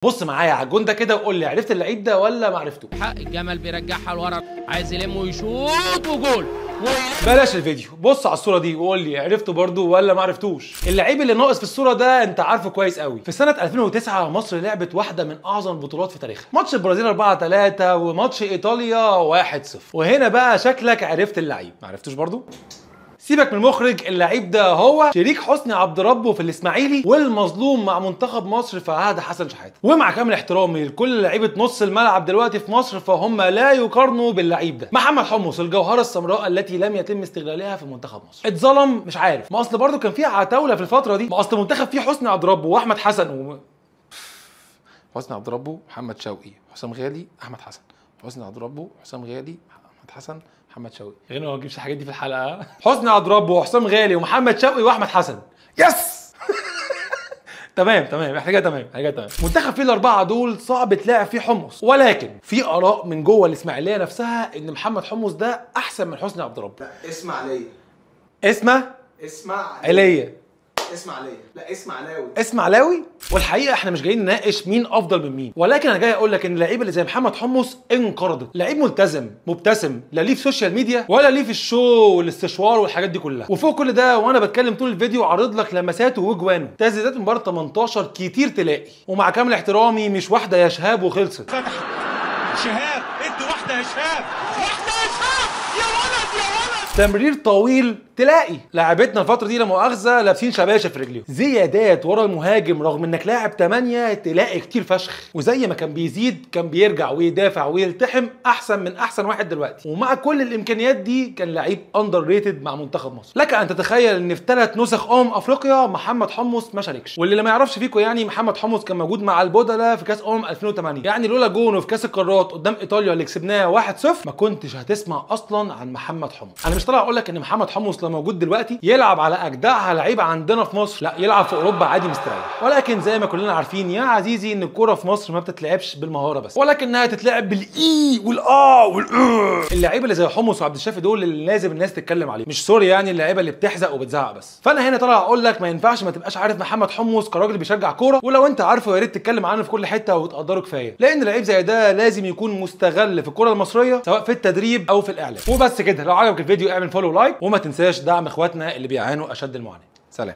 بص معايا على الجون ده كده وقول لي عرفت اللعيب ده ولا ما عرفتوش؟ حق الجمل بيرجعها لورا، عايز يلم ويشوط وجول. بلاش الفيديو، بص على الصوره دي وقول لي عرفته برضو ولا ما عرفتوش. اللعيب اللي ناقص في الصوره ده انت عارفه كويس قوي. في سنه 2009 مصر لعبت واحده من اعظم البطولات في تاريخها، ماتش البرازيل 4-3 وماتش ايطاليا 1-0. وهنا بقى شكلك عرفت اللعيب، ما عرفتوش برضو؟ سيبك من المخرج، اللعيب ده هو شريك حسني عبد ربه في الاسماعيلي والمظلوم مع منتخب مصر في عهد حسن شحاته. ومع كامل احترامي لكل لعيبه نص الملعب دلوقتي في مصر فهم لا يقارنوا باللعيب ده. محمد حمص الجوهره السمراء التي لم يتم استغلالها في منتخب مصر. اتظلم مش عارف، ما اصل برضه كان في عتاوله في الفتره دي، ما اصل منتخب فيه حسني عبد ربه واحمد حسن حسني عبد ربه، محمد شوقي، حسام غالي، احمد حسن، حسني عبد ربه، حسام غالي، احمد حسن، محمد شوقي. غير ما اجيبش الحاجات دي في الحلقه. حسني عبد ربه وحسام غالي ومحمد شوقي واحمد حسن. يس. تمام احنا كده تمام. منتخب فيه الاربعه دول صعب تلاعب فيه حمص، ولكن في اراء من جوه الاسماعيليه نفسها ان محمد حمص ده احسن من حسني عبد ربه. لا اسماعيليه. عليا. لا اسماعيلاوي. اسماعيلاوي. والحقيقه احنا مش جايين نناقش مين افضل من مين، ولكن انا جاي اقول لك ان اللعيبه اللي زي محمد حمص انقرضت. لعيب ملتزم مبتسم، لا ليه في سوشيال ميديا ولا ليه في الشو والاستشوار والحاجات دي كلها. وفوق كل ده وانا بتكلم طول الفيديو عارض لك لمساته وجوانه، تسديدات من بره 18 كتير تلاقي. ومع كامل احترامي مش واحده يا شهاب وخلصت. شهاب انت واحده يا شهاب، واحده يا شهاب، يا ولد يا ولد. تمرير طويل تلاقي. لاعبتنا الفتره دي لا مؤاخذه لابسين شباشه في رجليهم. زيادات ورا المهاجم رغم انك لاعب 8 تلاقي كتير فشخ. وزي ما كان بيزيد كان بيرجع ويدافع ويلتحم احسن من احسن واحد دلوقتي. ومع كل الامكانيات دي كان لعيب اندر ريتد مع منتخب مصر. لك ان تتخيل ان في 3 نسخ افريقيا محمد حمص ما شاركش. واللي ما يعرفش فيكم يعني محمد حمص كان موجود مع البودلة في كاس 2008. يعني لولا جونه في كاس القارات قدام ايطاليا اللي كسبناه 1-0 ما كنتش هتسمع اصلا عن محمد حمص. انا مش طالع اقول لك ان محمد حمص لو موجود دلوقتي يلعب على اجدعها لعيبه عندنا في مصر، لا يلعب في اوروبا عادي مستريح. ولكن زي ما كلنا عارفين يا عزيزي ان الكوره في مصر ما بتتلعبش بالمهاره بس، ولكنها تتلعب بالاي اللعيبه اللي زي حمص وعبد الشافي دول اللي لازم الناس تتكلم عليهم، مش سوري يعني اللعيبه اللي بتحزق وبتزعق بس. فانا هنا طالع اقول لك ما ينفعش ما تبقاش عارف محمد حمص كراجل بيشجع كوره، ولو انت عارفه يا ريت تتكلم عنه في كل حته وتقدره كفايه، لان لعيب زي ده لازم يكون مستغل في الكوره المصريه سواء في التدريب او في الاعلام. وبس كده، لو عجبك الفيديو اعمل فولو ولايك، وما تنساش دعم اخواتنا اللي بيعانوا اشد المعاناه. سلام.